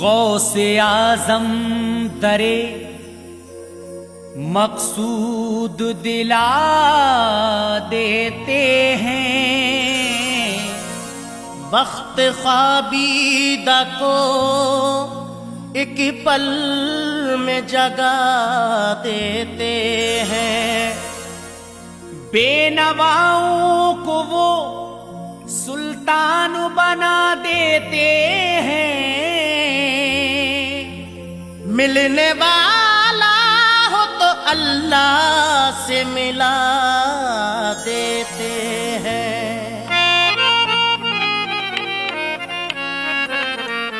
गौसे आजम दरे मकसूद दिला देते हैं, वक्त ख्वाबीदा को एक पल में जगा देते हैं। बेनवाओं को वो सुल्तान बना देते हैं, मिलने वाला हो तो अल्लाह से मिला देते हैं।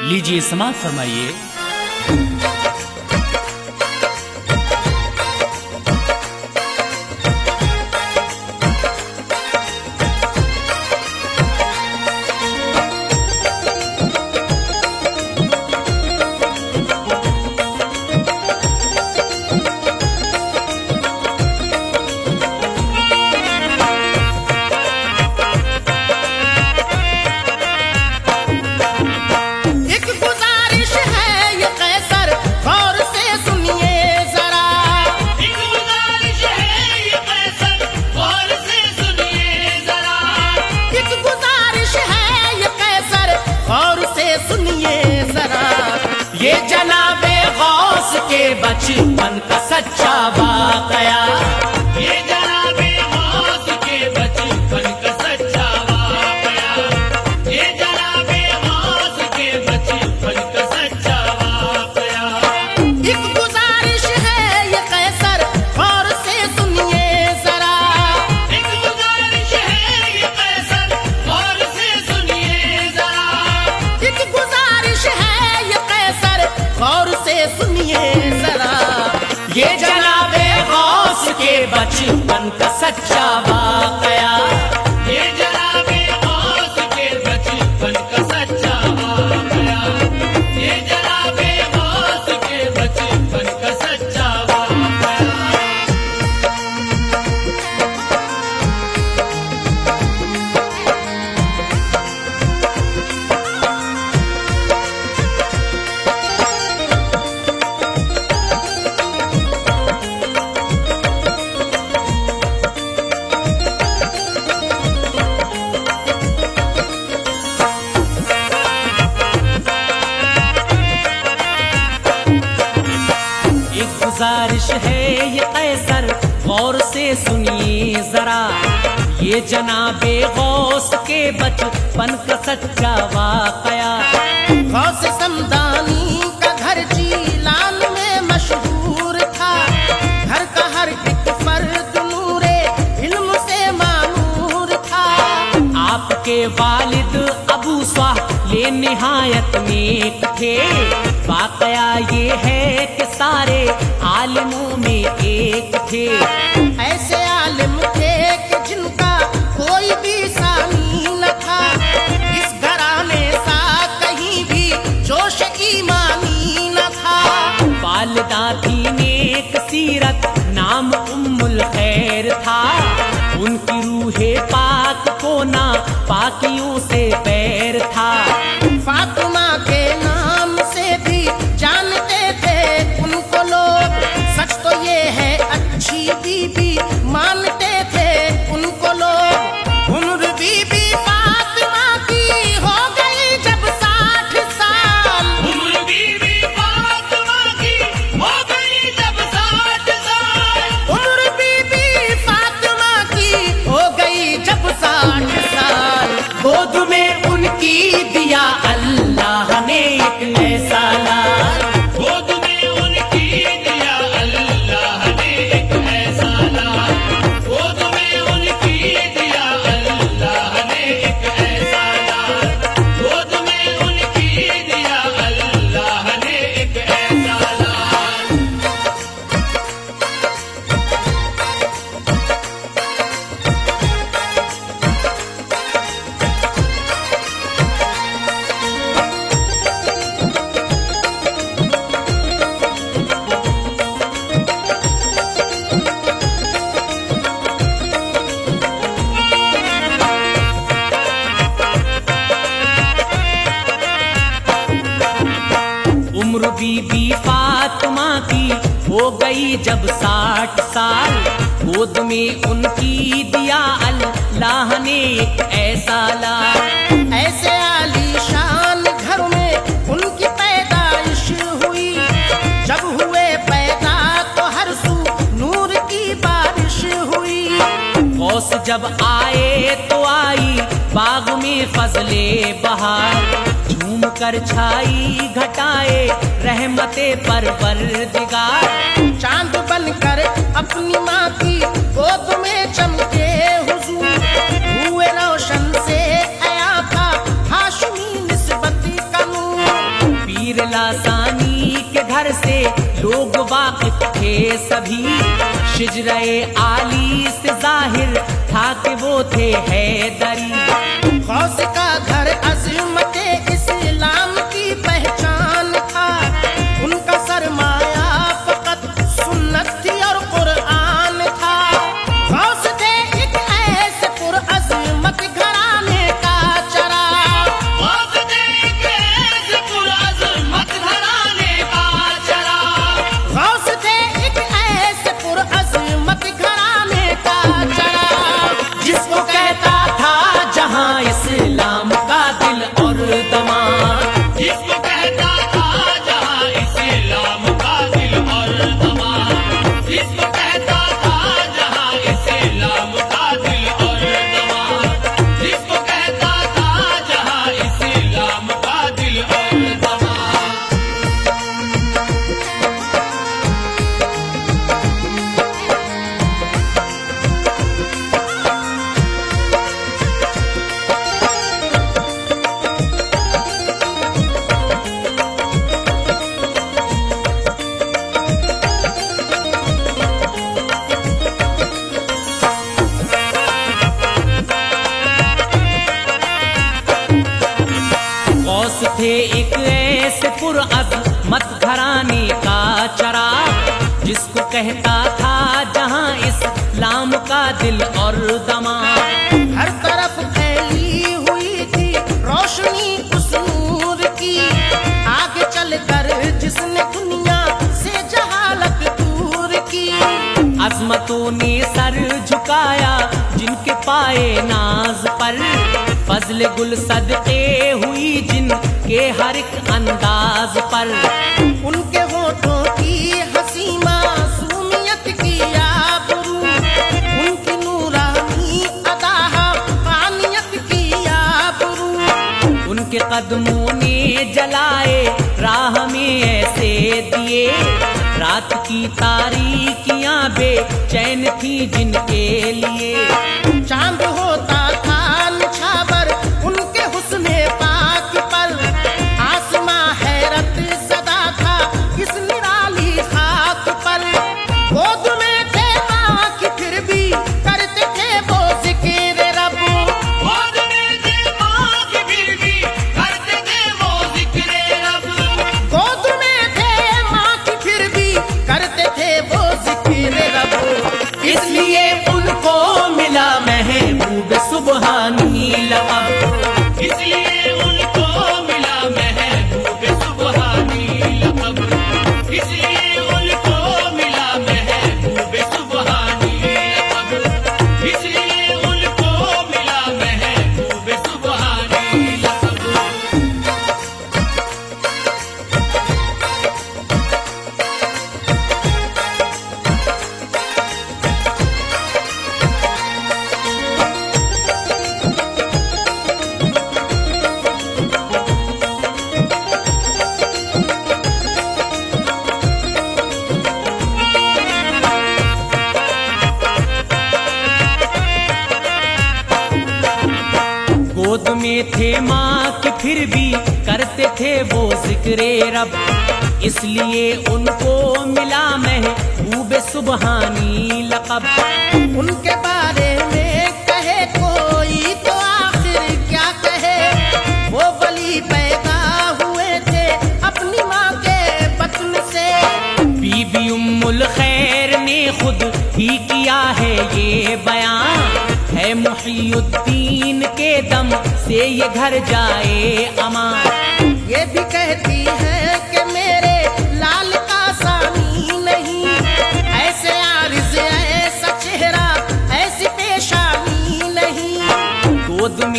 लीजिए समाज फरमाइए। ये जनाबे गौस के बचपन का सच्चा वाकया, ये जनाबे गौस के बचपन का सच्चा वाकया, ये जनाबे गौस के बचपन का सच्चा वाकया। एक गुजारिश है ये कैसर गौर से सुनिए जरा, एक गुजारिश है ये कैसर गौर से सुनिए जरा, एक गुजारिश है गौर से सुनिए जरा। ये जनाबे गौस के बचपन का सच्चा वाकया, ये जनाबे गौस के बचपन का सच्चा वाकया, ये जनाबे गौस के बचपन का सच्चा वाकया। गुजारिश है ये कैसर गौर से सुनिए जरा, ये जनाबे गौस के बचपन का सच्चा वाकया। गौस समदानी का घर जीलान में मशहूर था, घर का हर एक फर्द नूरे इल्म से मामूर था। आपके वालिद अबू स्वाह ये निहायत नेक थे, वाकया ये है कि सारे आलिमों में एक थे। ऐसे आलिम थे कि जिनका कोई भी सानी न था, इस घराने सा कहीं भी जोश ईमानी न था। वालिदा थी नेक सीरत, नाम उम्मुल खैर था, उनकी रूहे पाक को ना पाकियों से पैर था। फातिमा के नाम से भी जानते थे उनको लोग, सच तो ये है अच्छी बीबी मानते थे उनको लोग। उम्र बीबी फातिमा की हो गई जब 60 साल, उम्र बीबी फातिमा की हो गई जब 60 साल, उम्र बीबी फातिमा की हो गई गई जब 60 साल, गोद में उनकी दिया अल्लाह ने एक ऐसा लाल। ऐसे आलीशान घर में उनकी पैदाइश हुई, जब हुए पैदा तो हर सू नूर की बारिश हुई। गौस जब आए तो आई बाग में फजले बहार, झूम कर छाई घटाए रहमते परवरदिगार। चांद बनकर अपनी माँ की गोद में चमके हुजूर, हुए रोशन से आया था हाशमी निस्बत का नूर। पीर लासानी के घर से लोग वाकिफ थे सभी, शिजरे आली से जाहिर था कि वो थे हैदरी। गौस का घर अज़मते इस्लाम की पहचान था, उनका सरमाया फकत सुन्नत थी और कुरान था। गौस थे एक ऐसे पुरअज़मत घराने का चराग, मौत दे के ऐसे पुरअज़मत घराने का चराग। गौस थे एक ऐसे पुरअज़मत घराने का चराग, जिसको कहता था जहां इस्लाम का दिल और दमाग। जिसको कहता था जहां इस्लाम का दिल और दमाग। जिसको कहता था जहां इस्लाम का दिल और दमाग। जिसको कहता था जहां इस्लाम का दिल और दमाग। गौस थे एक ऐसे पुरअज़मत घराने का चराग, जिसको कहता था जहां इस्लाम का दिल और दमाग। हर तरफ फैली हुई थी रोशनी उस नूर की, आगे चलकर जिसने दुनिया से जहालत दूर की। अजमतों ने सर झुकाया जिनके पाए नाज पर, फजल गुल सदके हुई जिनके हर एक अंदाज पर। उनके होठों की हंसी मासूमियत की आबरू, उनकी नूरानी अदा पानियत की आबरू। उनके कदमों ने जलाए राह में ऐसे दिए, रात की तारीकियां बेचैन थी जिनके लिए। चांद होता था निछावर उनके हुस्ने पाक पर, आसमां हैरत सदा था इस निराली खाक पर। गोद में थे माँ की फिर भी करते थे वो जिक्र रब, गोद में थे माँ की फिर भी करते थे वो जिक्र रब। गोद में थे माँ की फिर भी करते थे वो जिक्र रब। इसलिए उनको मिला महबूब सुबहानी लक़ब। इसलिए उनको मिला महबूब सुबहानी लक़ब। इसलिए उनको मिला महबूब सुबहानी लक़ब। इसलिए उनको मिला महबूब सुबहानी लक़ब। गोद में थे माँ की फिर भी करते थे वो जिक्र रब, इसलिए उनको मिला महबूब सुबहानी लक़ब। उनके बारे में कहे कोई तो आखिर क्या कहे, वो वली पैदा हुए थे अपनी माँ के बतन से। बीबी उम्मुल खैर ने खुद ही किया है ये बयान, है मुहियुद्दीन के दम से ये घर जाए अमान। ये भी कहती है कि मेरे लाल का सानी नहीं,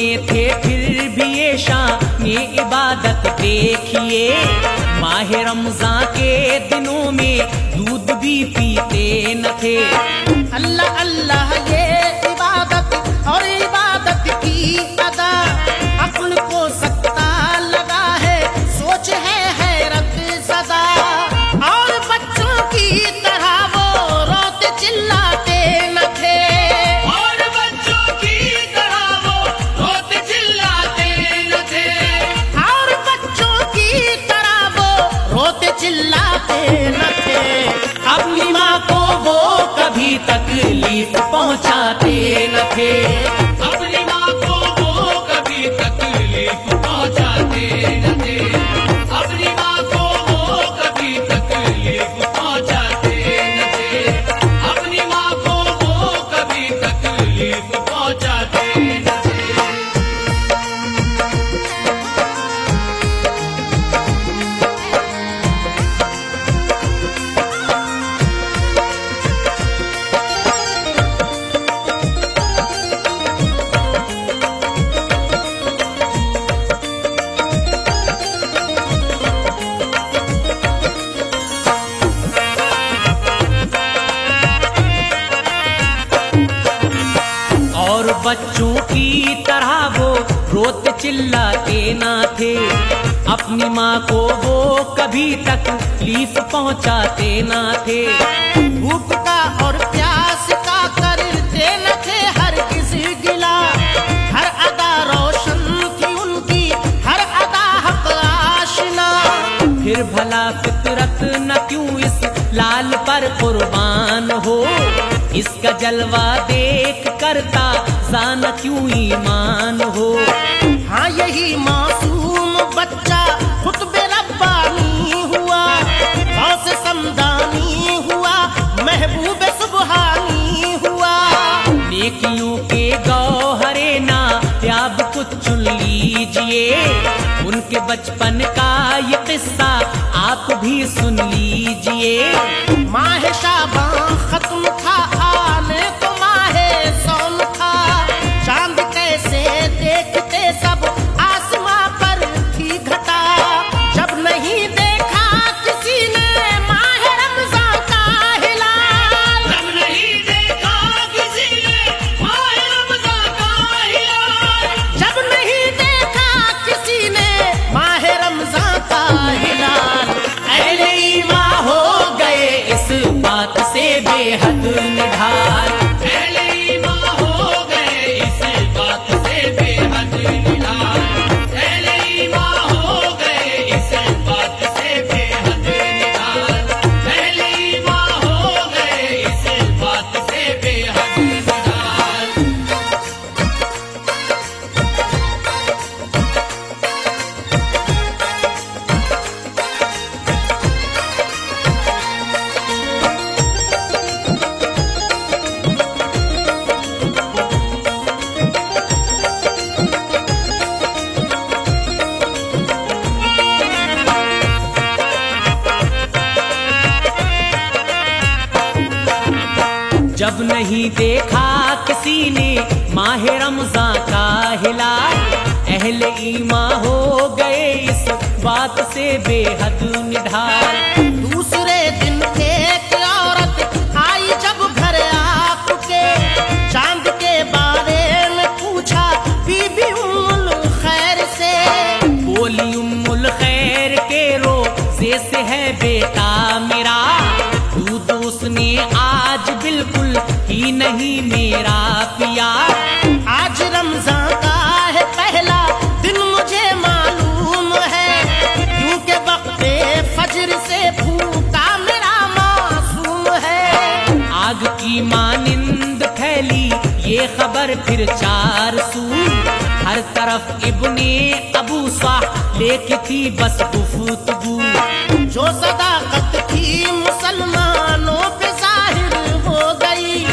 में थे फिर भी ये शान ये इबादत देखिए। माह रमजान के दिनों में दूध भी पीते न थे। अल्लाह अल्लाह ये इबादत और इबादत की अदा, अक्ल को सत्ता लगा है, सोच है हैरत सदा। और बच्चों की तरह वो रोते चिल्लाते न थे। और बच्चों की तरह वो रोते चिल्लाते न थे। और बच्चों की तरह वो रोते चिल्लाते न थे। अपनी माँ को वो कभी तकलीफ पहुँचाते न थे। अपनी माँ को वो कभी तकलीफ पहुँचाते न थे। अपनी माँ को वो कभी तकलीफ पहुँचाते न थे। अपनी माँ को वो कभी तकलीफ पहुँचाते न थे। और बच्चों की तरह वो रोते चिल्लाते ना थे। अपनी माँ को वो कभी तकलीफ पहुँचाते ना थे। भूख का और प्यास का करते न थे हर किसी गिला। हर अदा रोशन थी उनकी, हर अदा हक आशना। फिर भला फितरत न क्यों इस लाल पर कुर्बान हो। इसका जलवा देख करता जान क्यों ईमान हो। हाँ यही मासूम बच्चा खुतबे रब्बानी हुआ, गौस समदानी हुआ, महबूब सुबहानी हुआ। नेकियों के गौहरे ना याब कुछ चुन लीजिए। उनके बचपन का ये किस्सा आप भी सुन लीजिए। माह शाबान खत्म था, आने तो माहे सौन था। चांद कैसे देखते सब, आसमां पर थी घटा। जब नहीं देखा किसी ने माह रमजान का हिलाल। जब नहीं देखा किसी ने माह रमजान का हिलाल। जब नहीं देखा किसी ने माह रमजान का हिलाल। अहले ईमान हो गए इस बात से बेहद निढाल। पहले ही माँ हो गए इस बात से बेहद निढाल। पहले ही माँ हो गए इस बात से बेहद निढाल। पहले ही माँ हो गए इस बात से बेहद निढाल। जब नहीं देखा किसी ने माह रमजान का हिलाल। अहले ईमान हो गए इस बात से बेहद निढाल। दूसरे दिन एक औरत आई जब घर आपके, चांद के बारे में पूछा बीबी उम्मुल खैर से। बोली उम्मुल खैर के रोज़े से है बेटा मेरा। दूध उसने आज बिल्कुल ही नहीं मेरा पिया। आज रमजान का है पहला दिन मुझे मालूम है, क्योंकि वक्ते फजर से भूखा मेरा मासूम है। आग की मानिंद फैली ये खबर फिर चार सू। हर तरफ इब्ने अबू साह लेके थी बस गुफ्तगू। जो सदाकत थी मुसलमानों पे जाहिर हो गई,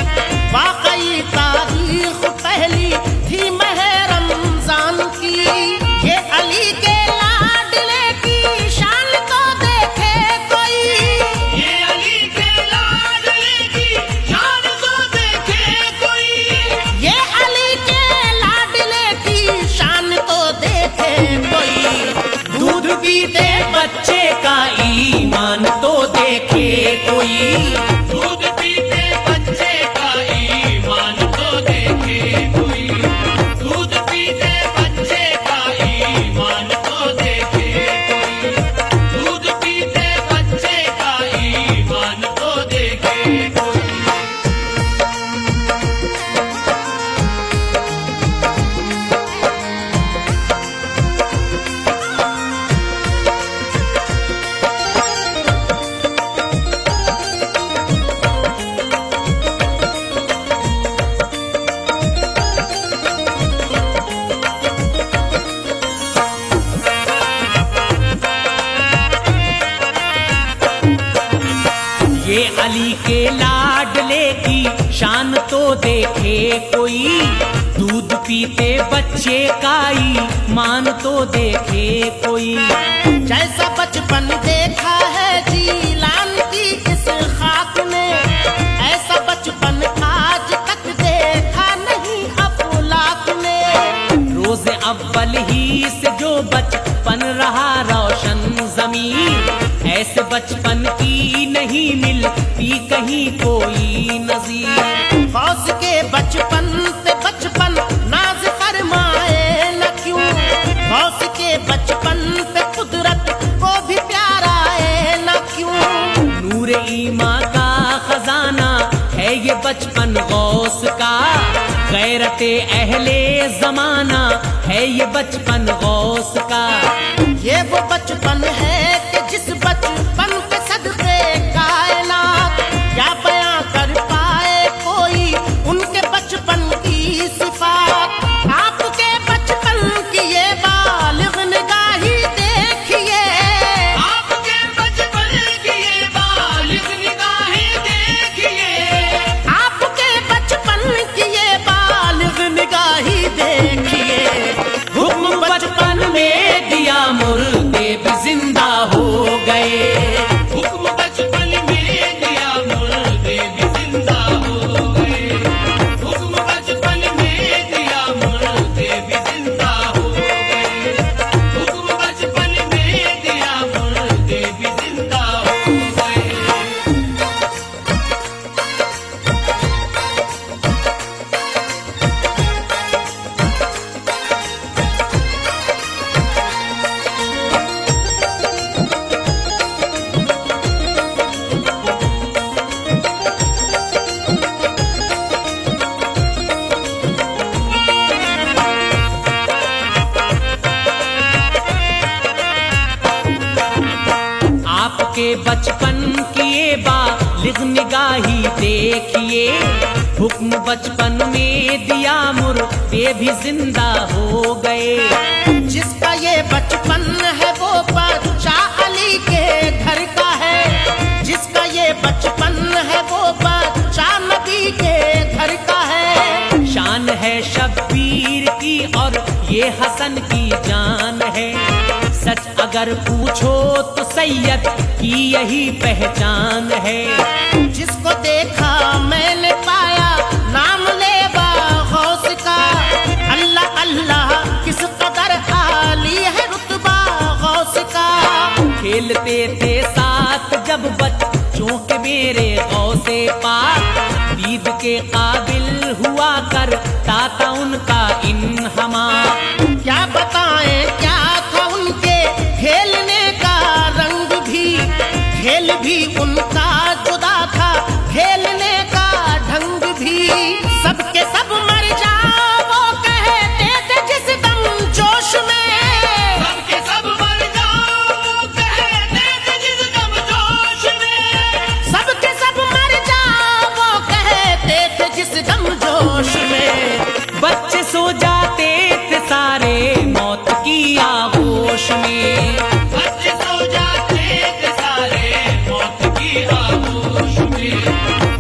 वाकई तारीख पहली थी माह रमजान की। ये अली के लाडले की शान तो देखे कोई। ये अली के लाडले की शान तो देखे कोई। ये अली के लाडले की पीते बच्चे का ईमान तो देखे कोई। दूध पीते बच्चे का ईमान तो देखे कोई। दूध पीते बच्चे का ईमान तो देखे कोई। दूध पीते बच्चे का ईमान तो देखे कोई। ये अली के लाडले की शान तो देखे कोई। दूध पीते बच्चे का ईमान तो देखे कोई। जैसा बचपन देखा है जीलान की इस खाक में, ऐसा बचपन आज तक देखा नहीं अफलाक में। रोज अव्वल ही से जो बचपन रहा रोशन जमीन, ऐसे बचपन की नहीं मिलती कहीं कोई नजीर। गौस के बचपन पे बचपन नाज फरमाए न क्यों, गौस के बचपन पे कुदरत को भी प्यारा है न क्यों। नूर ईमा का खजाना है ये बचपन गौस का, गैरते अहले जमाना है ये बचपन गौस का। ये वो बचपन है कि जिस बचपन पे सदके कायनात क्या बयां कर पाए कोई उनके बचपन की सिफात। आपके बचपन की ये बालिग निगाही देखिए, आपके बचपन की ये बालिग निगाहें देखिए। आपके बचपन की ये बालिग निगाही देखिए। हुक्म बचपन में दिया मुर्दे भी जिंदा हो गए। हुक्म बचपन में दिया मुर्दे भी जिंदा हो गए। हुक्म बचपन में दिया मुर्दे भी जिंदा हो गए। हुक्म बचपन में दिया मुर्दे भी जिंदा हो गए। आपके बचपन की ये बालिग निगाही देखिए। हुक्म बचपन में दिया मुर्दे भी जिंदा हो गए। जिसका ये बचपन है वो बच्चा अली के घर का है, जिसका ये बचपन है वो बच्चा नबी के घर का है। शान है शब्बीर की और ये हसन की जान है, सच अगर पूछो तो सैयद की यही पहचान है। जिसको देखा मैंने पाया नाम लेवा गौस का, अल्लाह अल्लाह किस कदर आली है रुतबा गौस का। खेलते थे साथ जब बच्चों के मेरे गौसे पाक, दीद के काबिल हुआ करता था उनका इन हमा। क्या बताएं क्या था उनके खेलने का रंग भी, खेल भी उनका जुदा था खेलने का ढंग भी। सबके सब मर जाओ वो कहते थे जिस दम जोश में, सबके सब मर जाओ कहते थे जिस दम जोश में। सबके सब मर जाओ वो कहते थे जिस दम जोश में। बच्चे सो जाते थे सारे मौत की आगोश में। बच्चे सो जाते थे सारे मौत की आगोश में।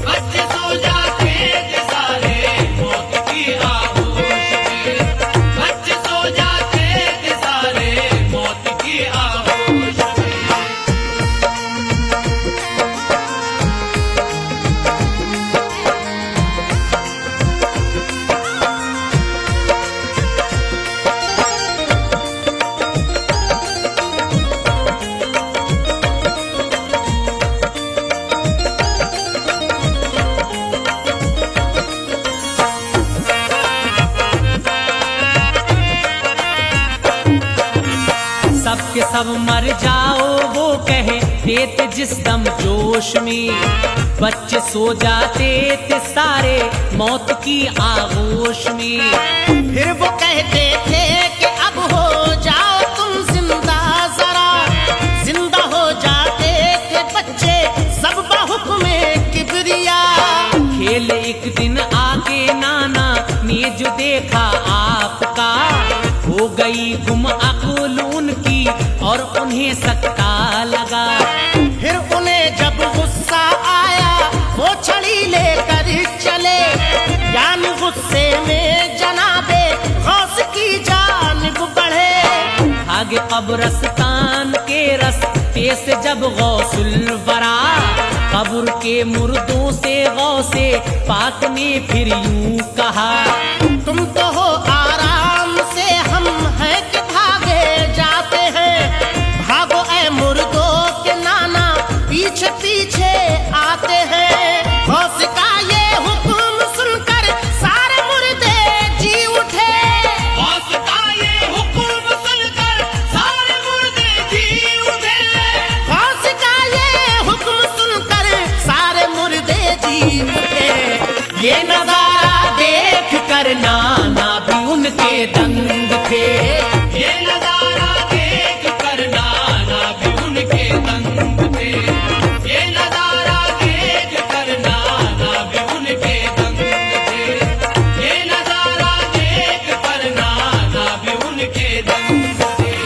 बच्चे सो जाते थे सारे कि सब मर जाओ वो कहे देते जिस दम जोश में, बच्चे सो जाते थे सारे मौत की आगोश में। फिर वो कहते थे कि अब हो जाओ तुम जिंदा, जरा जिंदा हो जाते थे बच्चे सब बहुक्मे किबरिया। खेल एक दिन आके नाना ने जो देखा आपका, हो गई गुम अकुल उनकी और उन्हें सट्टा लगा। फिर उन्हें जब गुस्सा आया वो छड़ी लेकर चले, यानी गुस्से में जनाबे गौस की जानिब बढ़े। आगे कब्रस्तान के रस्ते से जब गौसुल वरा, कब्र के मुर्दों से गौसे पाक ने फिर यूं कहा, तुम तो हो आराम से, हम हैं कि भागे जाते हैं। भागो ऐ मुर्दों के नाना, पीछे पीछे आते हैं। गौस का ये हुक्म सुनकर सारे मुर्दे जी उठे। गौस का ये हुक्म सुनकर सारे मुर्दे जी उठे। गौस का ये हुक्म सुनकर सारे मुर्दे जी उठे। ये नजारा देख कर नाना भी उनके दंग थे। ये नजारा देख कर नाना भी उनके दंग थे। ये नजारा देख कर नाना भी उनके दंग थे। ये नजारा देख कर नाना भी उनके दंग थे।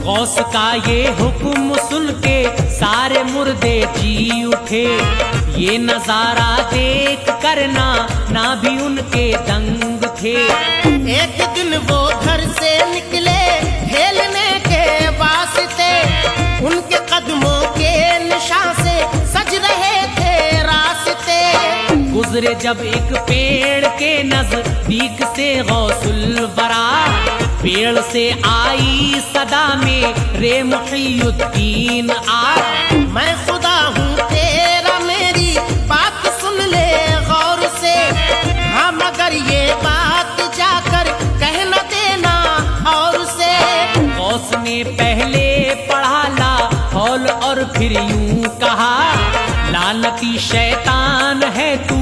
गौस का ये हुक्म सुन के सारे मुर्दे जी उठे। ये नजारा देख कर ना भी उनके दंग थे। एक दिन वो घर से निकले खेलने के वास्ते, उनके कदमों के निशान से सज रहे थे रास्ते। गुजरे जब एक पेड़ के नजदीक से गौसुल वरा, पेड़ से आई सदा में रे मुहियुद्दीन आ, मैं खुदा हूँ तेरा, मेरी बात सुन ले गौर से। हाँ मगर ये बात जाकर कह न देना और से। गौस ने पहले पढ़ा ला हौल और फिर यूं कहा, लानती शैतान है तू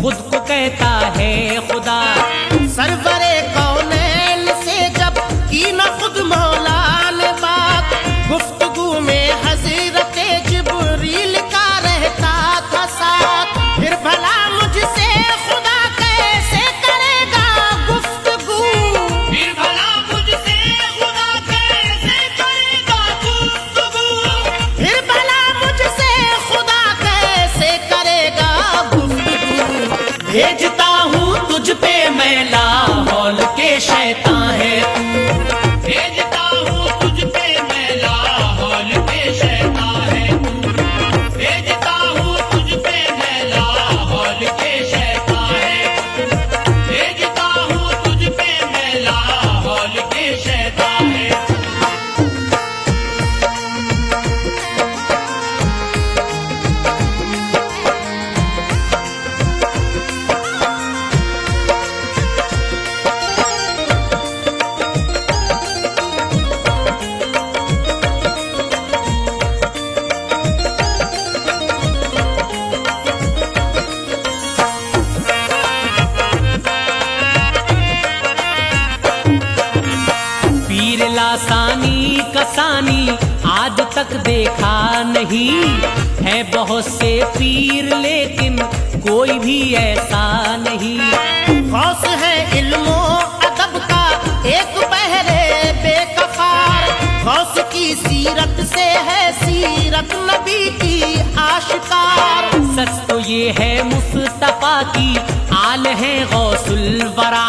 खुद को कहता है खुदा। सरवरे कौनैन से जब की न खुद मौला ने बात, गुफ्तगू में हजरत जिब्रील का रहता था साथ। फिर भला मुझसे खुदा कैसे करेगा गुफ्तगू। फिर भला मुझसे खुदा कैसे करेगा गुफ्तगू। फिर भला मुझसे खुदा कैसे करेगा गुफ्तगू। भेजता हूँ तुझ पे मैं लाहौल के शैतान है तू। भेजता हूँ तुझ पे मैं लाहौल के शैतान है तू। भेजता हूँ तुझ पे मैं लाहौल के शैतान है तू। भेजता हूँ तुझ पे मैं लाहौल के शैतान है तू। पीर लासानी कसानी आज तक देखा नहीं है, बहुत से पीर लेकिन कोई भी ऐसा नहीं। गौस है इल्मो अदब का एक बहरे बेकफार। गौस की सीरत से है सीरत नबी की आशिकार। सच तो ये है मुस्तफा की आल है गौसुल वरा,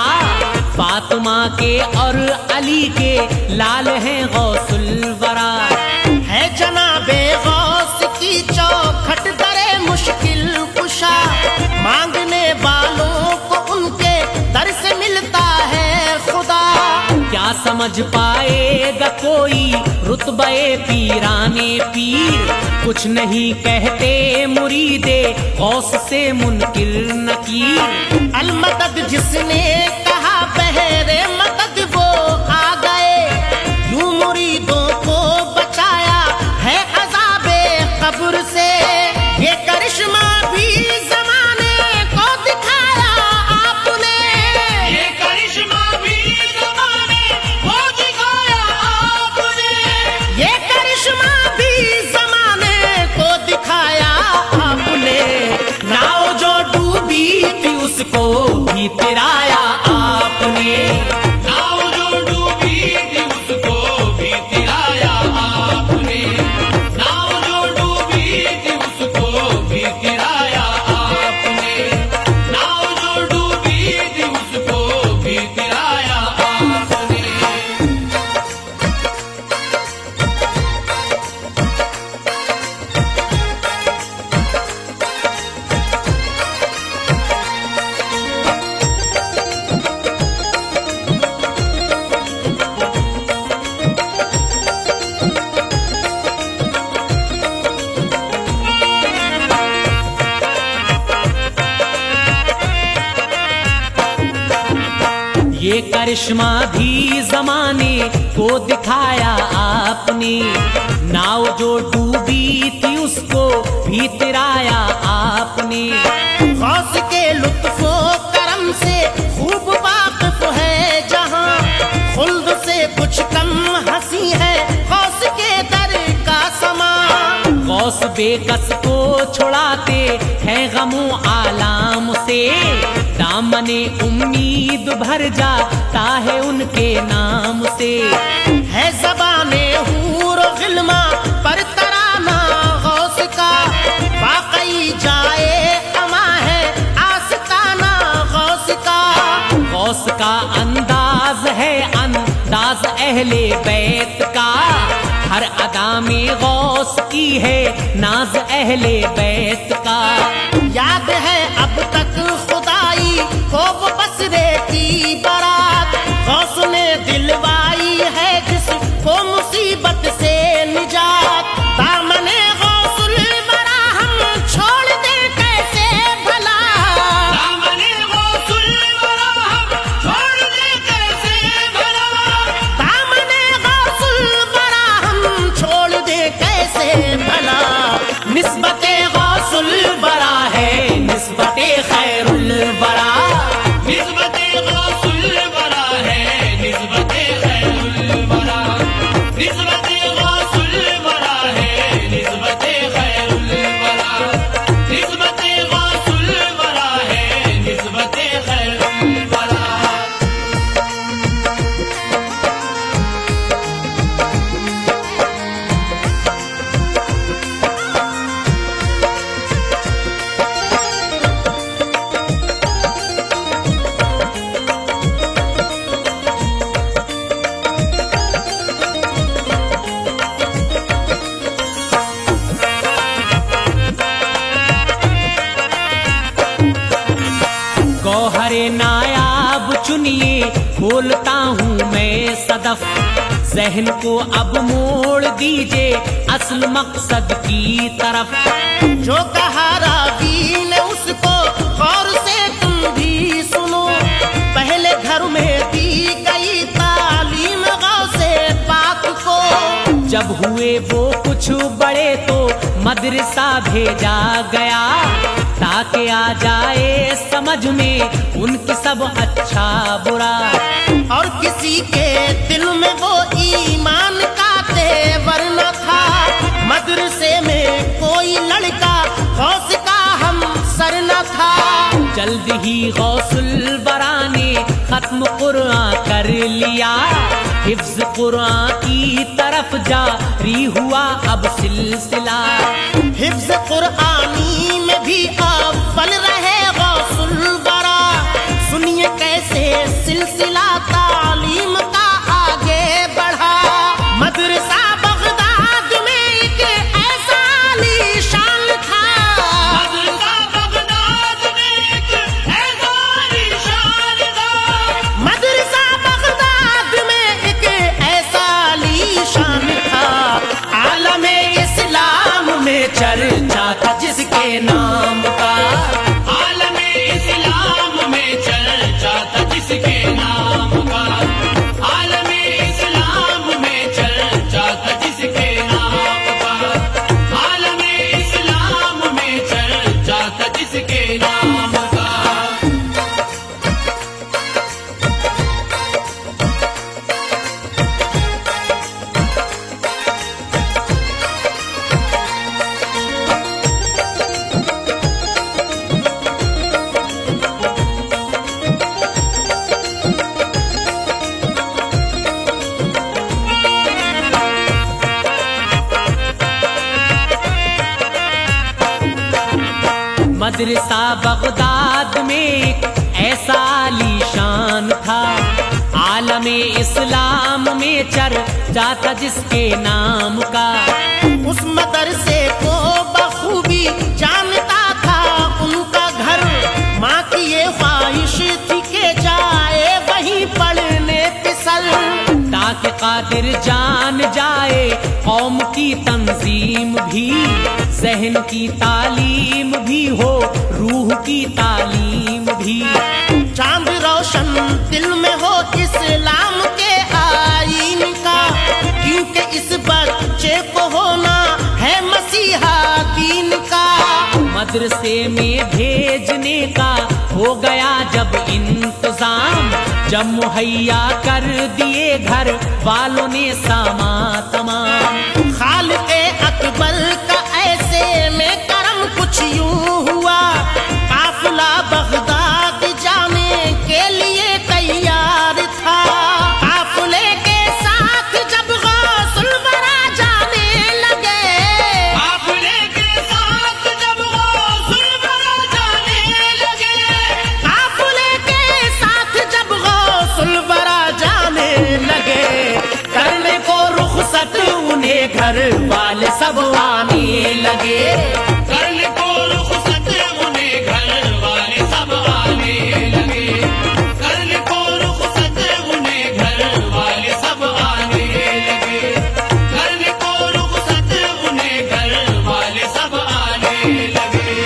फातिमा के और अली के लाल हैं गौसुल वरा। है जनाबे गौस मुश्किल कुशा, मांगने वालों को उनके दर से मिलता है खुदा। क्या समझ पाएगा कोई रुतबे पीराने पीर, कुछ नहीं कहते मुरीदे गौस से मुनकिर नकीर। अलमदद जिसने कहा बहरे मदद वो आ गए, यूं मुरीदों को बचाया है अज़ाबे कब्र से। ये करिश्मा भी ज़माने को दिखाया आपने, ये करिश्मा भी ज़माने को दिखाया आपने, ये करिश्मा भी ज़माने को दिखाया आपने। नाव जो डूबी थी उसको भी तिराया आपने। नाव जो डूबी थी उसको भी तिराया आपने, नाव जो डूबी थी उसको भी तिराया आपने, नाव जो डूबी थी उसको भी तिराया आपने। ये करिश्मा भी जमाने को दिखाया आपने। नाव जो डूबी थी उसको भी तिराया आपने। गौस के लुत्फो करम से खूब वाकिफ है जहां, खुल्द से कुछ कम हंसी है गौस के दर का समा। गौस बेकस को छुड़ाते हैं गमों आलाम से, दामने उम्मीद भर जाता है उनके नाम से। है ज़बाने हूर गिल्मा पर तराना गौस का, वाकई जाए अमा है आस्ताना गौस का। गौस का अंदाज है अंदाज अहले बैत का, हर अदा में गौस की है नाज अहले बैत का। याद है अब तक खुदाई को वो बसरे की बारात, गौस ने दिलवाई है जिसको मुसीबत से निजात। दामने गौसुल वरा हम छोड़ दे कैसे भला, दामने गौसुल वरा हम छोड़ दे कैसे भला, दामने गौसुल वरा हम छोड़ दे कैसे भला। निस्बते गौसुल बरा है निस्बते खैरुल बरा, निस्बते गौसुल वरा है निस्बते खैरुल वरा, निस्बते गौसुल वरा है निस्बते खैरुल वरा, निस्बते गौसुल वरा है निस्बते खैरुल वरा। गौहरे नायाब चुनिए खोलता हूँ मैं सदफ, जहन को अब मोड़ दीजिए असल मकसद की तरफ। जो कहा रावी ने उसको गौर से तुम भी सुनो, पहले घर में दी गई तालीम गौसे पाक को। जब हुए वो कुछ बड़े तो मदरसा भेजा गया, ताकि आ जाए समझ में उनकी सब अच्छा बुरा। और किसी के दिल में वो ईमान का तेवर न था, मदरसे में कोई लड़का गौस का हम सर न था। जल्द ही गौसुल बरा ने खत्म कुरान कर लिया, हिफ्ज कुरान की तरफ जारी हुआ अब सिलसिला। हिफ्ज कुरानी में भी अव्वल रहे गौसुल बरा, सुनिए कैसे सिलसिला तालीम का आगे बढ़ा। मदरसा बगदाद में एक ऐसा आलीशान था, मदरसा बगदाद में एक ऐसा आलीशान था, आलमे इस्लाम में चर्चा था जिसके नाम का। उस मदरसे को बखूबी जानता था उनका घर, माँ की ये ख्वाहिश थी कि जाए वहीं पढ़ने फिसल, ताकि कादिर जान जाए कौम की तंजीम भी, ज़हन की तालीम भी हो, रूह की तालीम भी। चांद रोशन दिल में हो इस्लाम के आईन का, क्योंकि इस बच्चे को होना है मसीहा दीन का। मदरसे में भेजने का हो गया जब इंतजाम, जब मुहैया कर दिए घर वालों ने सामा तमाम। खालिक़े अकबर का ऐसे में करम कुछ यूं हुआ, काफिला बगदाद जाने के लिए तैयार था। काफिले के साथ जब गौसुल वरा जाने लगे, काफिले के साथ जब गौसुल वरा जाने लगे, काफिले के साथ जब गौसुल वरा जाने लगे, करने को रुखसत उन्हें घर वाले सब आने लगे। करने को रुखसत उन्हें घर वाले सब आने लगे, करने को रुखसत उन्हें घर वाले सब आने लगे, करने को रुखसत उन्हें घर वाले सब आने लगे।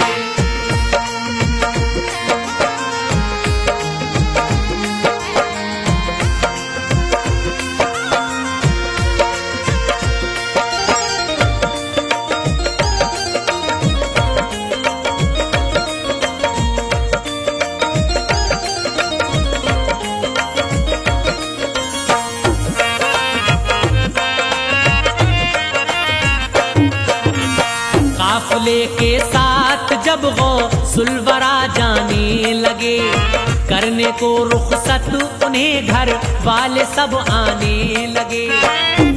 काफिले के साथ जब गौसुल वरा जाने लगे, करने को रुखसत उन्हें घर वाले सब आने लगे।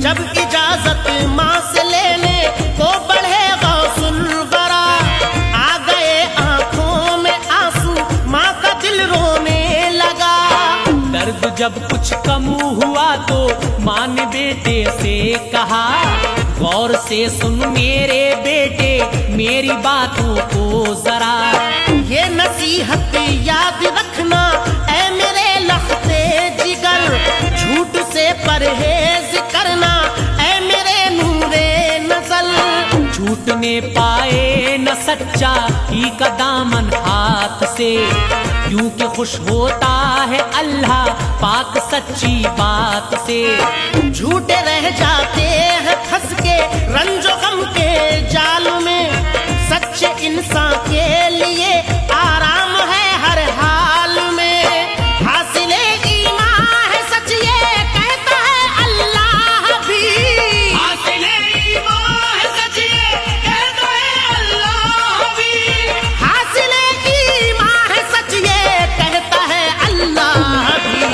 जब इजाजत माँ से लेने को बढ़े गौसुल वरा, आ गए आंखों में आंसू, माँ का दिल रोने लगा। दर्द जब कुछ कम हुआ तो माँ ने बेटे से कहा, गौर से सुन मेरे बेटे मेरी बातों को जरा, ये नसीहत याद रखना ऐ मेरे लखते जिगर, झूठ से परहेज करना ऐ मेरे नूरे नजर। झूठ ने पाए न सच्चा ही का दामन हाथ से, क्योंकि खुश होता है अल्लाह पाक सच्ची बात से। झूठे रह जाते हैं फंस के रंजो गम के जाल में, सच्चे इंसान के लिए आराम है हर हाल में। हासिले ईमान है सच ये कहता है अल्लाह भी, हासिले ईमान है सच ये कहता है अल्लाह भी, हासिले ईमान है सच ये कहता है अल्लाह भी,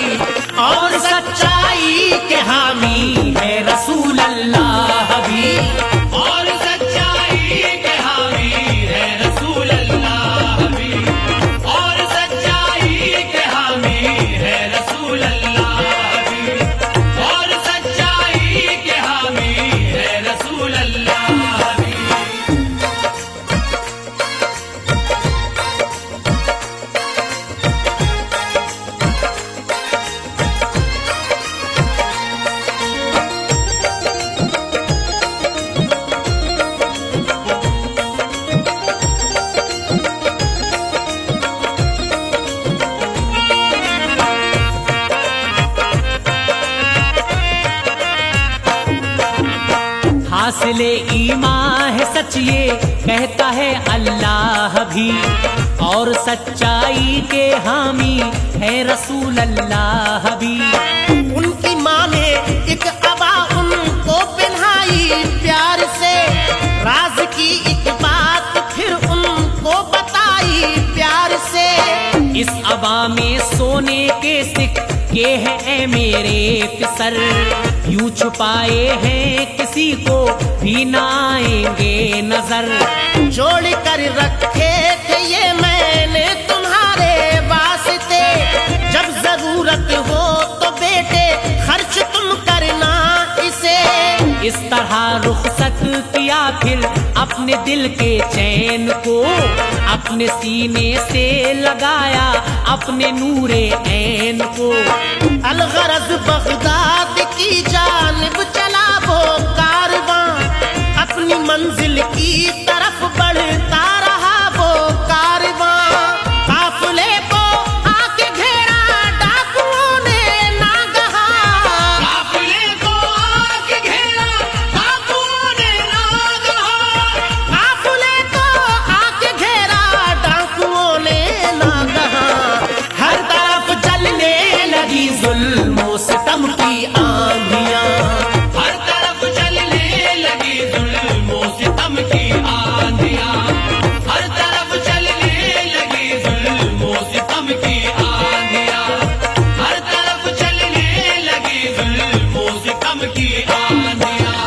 और सच्चाई के हामी है रसूल अल्लाह भी। और सच्चाई के हामी है रसूल अल्लाह भी, और सच्चाई के हामी है रसूल अल्लाह भी, और सच्चाई के हामी है रसूल अल्लाह भी। हासिले ईमान है सच ये कहता है अल्लाह भी, और सच्चाई के हामी है रसूल अल्लाह भी। उनकी माँ ने एक अबा उनको पहनाई प्यार से, राज की एक बात फिर उनको बताई प्यार से। इस अबा में सोने के सिक्के हैं ऐ मेरे पिसर, यूं छुपाए हैं किसी को भी ना आएंगे नजर। जोड़ कर रखे थे ये हो तो बेटे खर्च तुम करना इसे। इस तरह रुखसत किया फिर अपने दिल के चैन को, अपने सीने से लगाया अपने नूरे ऐन को। अलगरज बगदाद की जानिब चला वो कारवां, अपनी मंजिल की तरफ बढ़ता रहा वो कारवां। काफिले को आके घेरा डाकुओं ने नागहां, काफिले को आके घेरा डाकुओं ने नागहां, काफिले को आके घेरा डाकुओं ने नागहां। हर तरफ चलने लगी जुल्म सितम की आंधियां, हर तरफ चलने लगी जुल्मों सितम की आंधियां, हर तरफ चलने लगी जुल्मों सितम की आंधियां, हर तरफ चलने लगी जुल्मों सितम की आंधियां।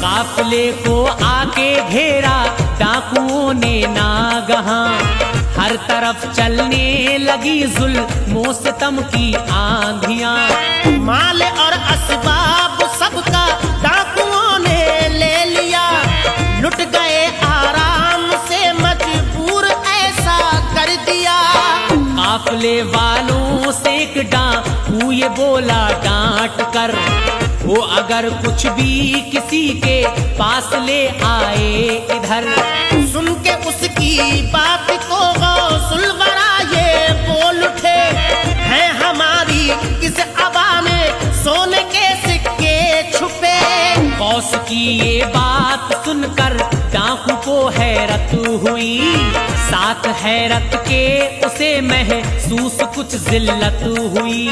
काफिले को आके घेरा डाकुओं ने नागहां, हर तरफ चलने लगी जुल्म सितम की आंधियां। माल और असबाब सबका डाकुओं ने ले लिया, लुट गए आराम से मजबूर ऐसा कर दिया। काफिले वालों से एक डाकू ये बोला डांट कर, वो अगर कुछ भी किसी के पास ले आए इधर। सुन के उसकी बात को गौसुल वरा ये बोल उठे, है हमारी इस अबा में सोने के सिक्के छुपे। गौस की ये बात सुनकर डाकू को हैरत हुई, साथ हैरत के उसे महसूस कुछ जिल्लत हुई।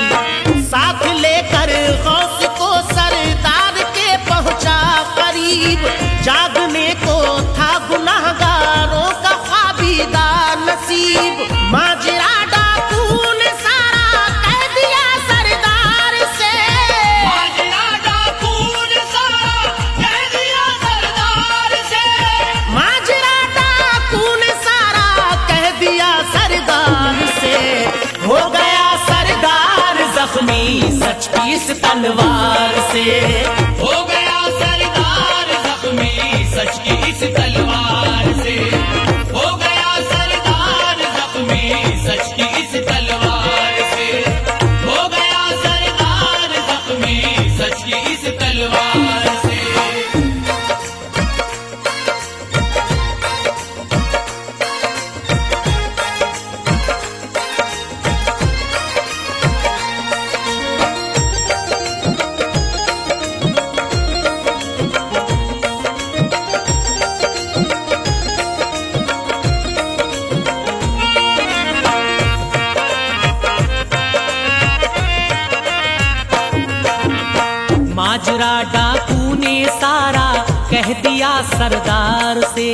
साथ लेकर गौस को सरदार के पहुंचा करीब, जागने को था गुनाहगारों का ख्वाबीदा नसीब। माजरा डाकू ने सारा कह दिया सरदार से, माजरा डाकू ने सारा कह दिया सरदार से, माजरा डाकू ने सारा कह दिया सरदार से। हो गया सरदार जख्मी सच की इस तलवार से, हो गया सरदार जख्मी सच की इस तलवार से, हो गया सरदार जख्मी सच की इस तलवार से, हो गया सरदार जख्मी सच की इस तलवार से। माजरा डाकू ने सारा कह दिया सरदार से,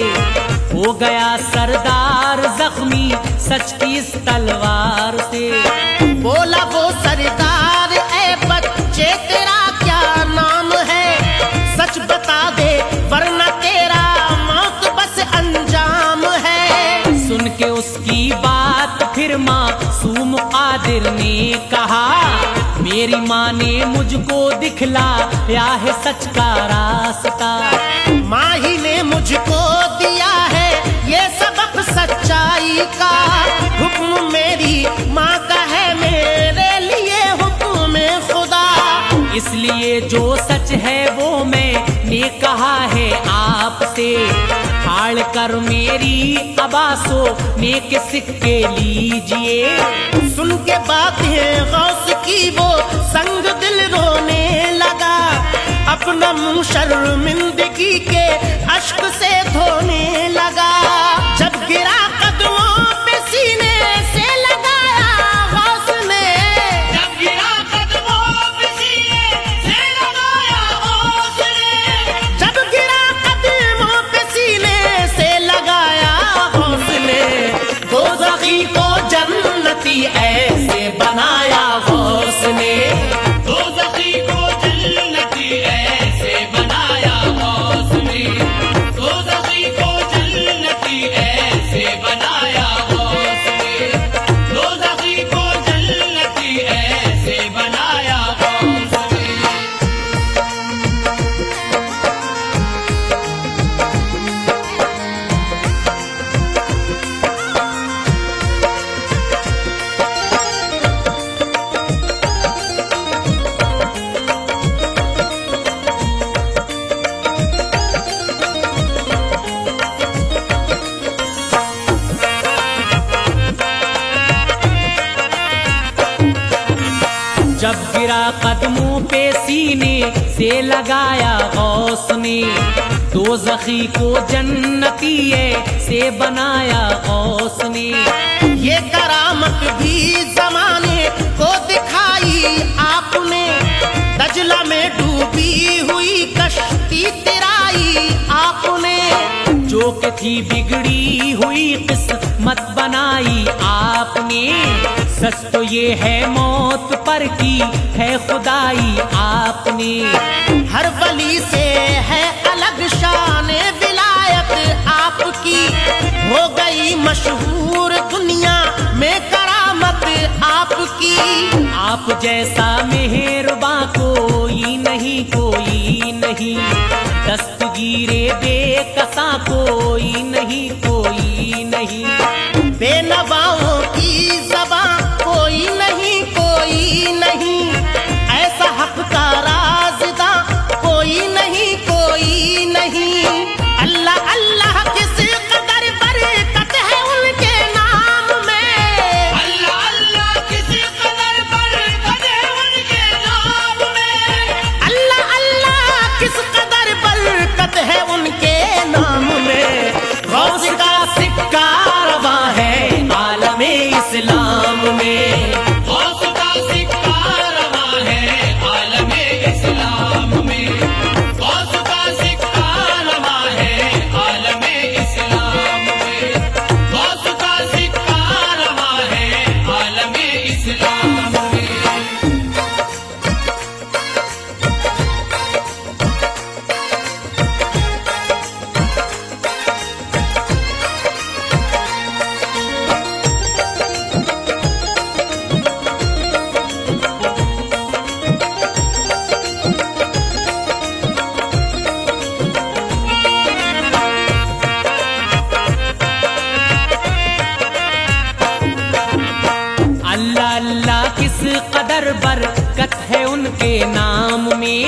हो गया सरदार जख्मी सच की इस तलवार से। बोला वो सरदार ऐ बच्चे तेरा क्या नाम है, सच बता दे वरना तेरा मौत बस अंजाम है। सुन के उसकी बात फिर मासूम कादिर ने कहा, मेरी माँ ने मुझको दिखलाया है सच का रास्ता। माँ ही ने मुझको दिया है ये सबक सच्चाई का, हुक्म मेरी माँ का है मेरे लिए हुक्म खुदा। इसलिए जो सच है वो मैंने कहा है आपसे, फाड़ कर मेरी अबासो ने के सिक्के लीजिए। सुन के बातें गौस की वो संग दिल रोने लगा, अपना मुंह शर्मिंदगी के अश्क से धोने लगा। जब गिरा कदमों पे सीने से लगाया गौस ने, जब गिरा कदमों पे सीने से गिरा कदमों पे सीने से लगाया गौस ने, दो जखी को जन्नती से बनाया गौस ने। ये करामत भी जमाने को दिखाई आपने, दजला में डूबी हुई कश्ती तिराई आपने। जो कि थी बिगड़ी हुई किस्मत बनाई आपने, सच तो ये है मौत पर की है खुदाई आपने। हर वली से है अलग शान विलायत आपकी, हो गई मशहूर दुनिया में करामत आपकी। आप जैसा मेहरबा कोई नहीं, कोई नहीं, दस्तगीरे बेकसा कोई नहीं, कोई नहीं। बेनवाओं की ज़बां कोई नहीं, कोई नहीं, ऐसा हक का राज़दा कोई नहीं, कोई नहीं। अल्लाह अल्लाह किस कदर बरकत है उनके नाम में, अल्लाह अल्लाह किसी कदर बरकत है उनके नाम में, अल्लाह अल्लाह किस कदर बरकत है उनके नाम में। गौस का सिक्का रवा है आलमे इस्लाम में, गौस का सिक्का रवा है आलमे इस्लाम में, गौस का सिक्का रवा है आलमे इस्लाम में, गौस का सिक्का रवा है आलमे इस्लाम में। अल्लाह अल्लाह किस कदर बरकत है उनके नाम में,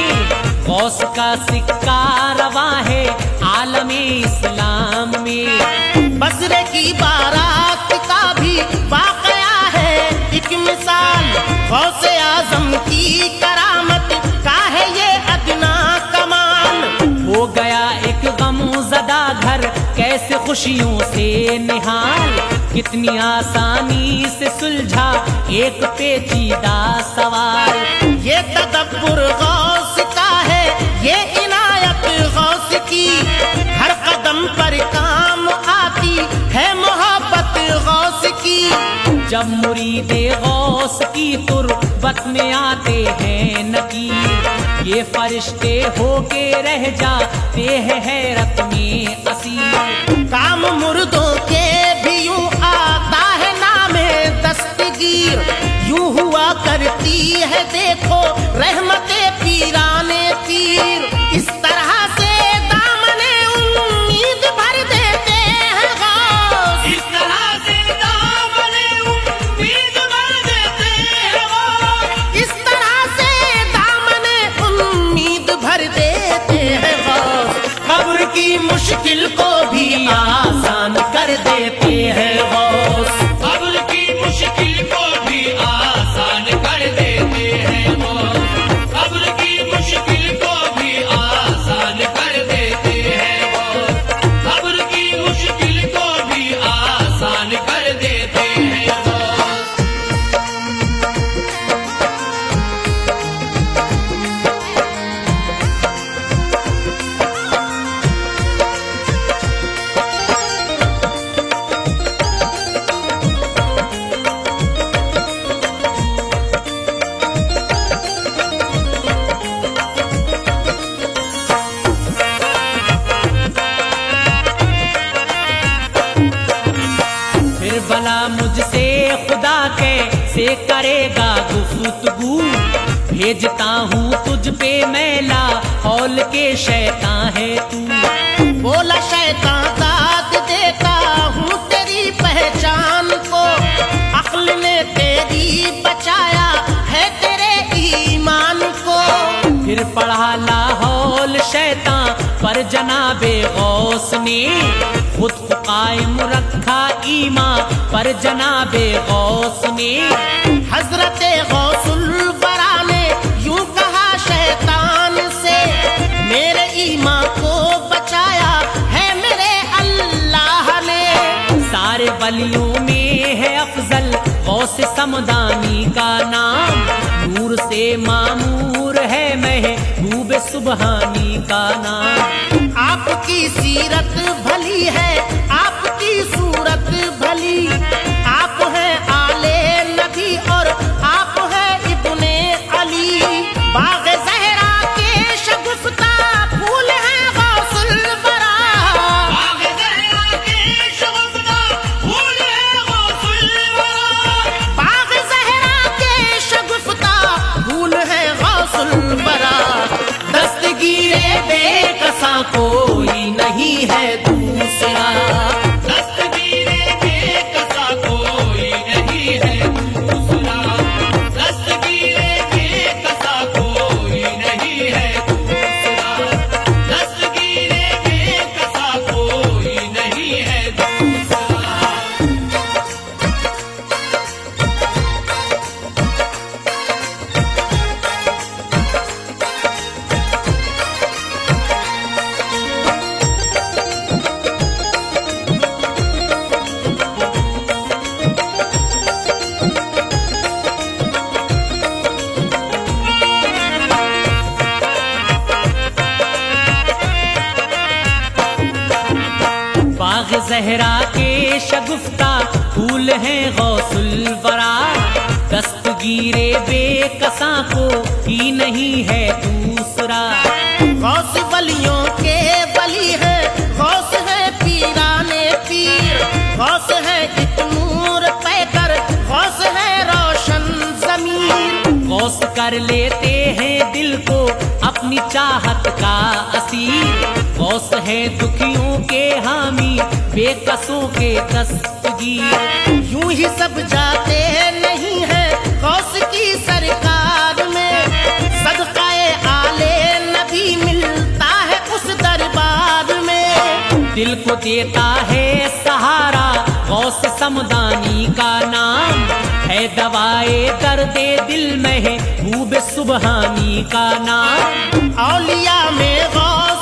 गौस का सिक्का रवा है आलमे इस्लाम में। बसरे की बारात का भी वाकया है एक मिसाल, गौसे आजम की करामत का है ये अदना कमाल। हो गया एक गमज़दा घर कैसे खुशियों से निहाल, कितनी आसानी से सुलझा एक पेचीदा सवाल। ये तदब्बुर गौस का है, ये इनायत गौस की, हर कदम पर काम आती है मोहब्बत गौस की। जब मुरीदे गौस की तुरबत में आते हैं नकीर, ये फरिश्ते होके रह जाते हैं हैरत में असीर। काम मुर्दों के भी यूं आता है नामे दस्तगीर, यूं हुआ करती है देखो रहमते पीराने पीर। इस तरह से दामने उम्मीद भर देते हैं गौस, इस तरह से दामने उम्मीद भर देते हैं गौस, इस तरह से दामने उम्मीद भर देते हैं गौस। कब्र की मुश्किल को भी आसान कर देते हैं गौस, कब्र की मुश्किल को भी आसान कर देते हैं गौस, कब्र की मुश्किल को भी आसान कर देते हैं गौस, कब्र की मुश्किल को भी आसान कर देते हैं गौस। फिर भला मुझसे खुदा कैसे करेगा गुफ्तगू, भेजता हूँ तुझ पे मैला हौल के शैतान है तू। बोला शैतान दाद देता हूँ तेरी पहचान को, अक्ल ने तेरी बचाया है तेरे ईमान को। फिर पढ़ा लाहौल शैतान पर जनाबे गौस ने, खुद को कायम रखा ईमान पर जनाबे गौस ने। हजरत गौसुल बरा ने वलियों में है अफजल गौस समदानी का नाम, नूर से मामूर है महबूब सुबहानी का नाम। आपकी सीरत भली है, आपकी सूरत भली, आप हैं आले नबी और आप हैं इब्ने अली। बाग ज़हरा के शगुफ्ता फूल हैं गौसुल वरा, बाग ज़हरा के शगुफ्ता फूल है गौसुल वरा, बाग ज़हरा के शगुफ्ता फूल हैं गौसुल वरा। दस्तगीरे बेकसा कोई नहीं है दूसरा, दस्तगीरे बेकसा कोई नहीं है दूसरा, दस्तगीरे बेकसा कोई नहीं है दूसरा, दस्तगीरे बेकसा कोई नहीं है दूसरा। बाग ज़हरा के शगुफ्ता फूल हैं गौसुल वरा, दस्तगीरे बेकसा को ही नहीं है दूसरा। गौस वलियों के वली है, गौस है पीराने पीर, गौस है इतनूर पैकर, गौस है रोशन ज़मीर। गौस कर लेते हैं दिल को अपनी चाहत का असीर, गौस है दुखियों के हामी बेकसों के दस्तगीर। यूं ही सब जाते नहीं है गौस की सरकार में, सदकाए आले नबी मिलता है उस दरबार में। दिल को देता है सहारा गौस समदानी का नाम, है दवाए दर्दे दिल में है महबूब सुबहानी का नाम। औलिया में गौस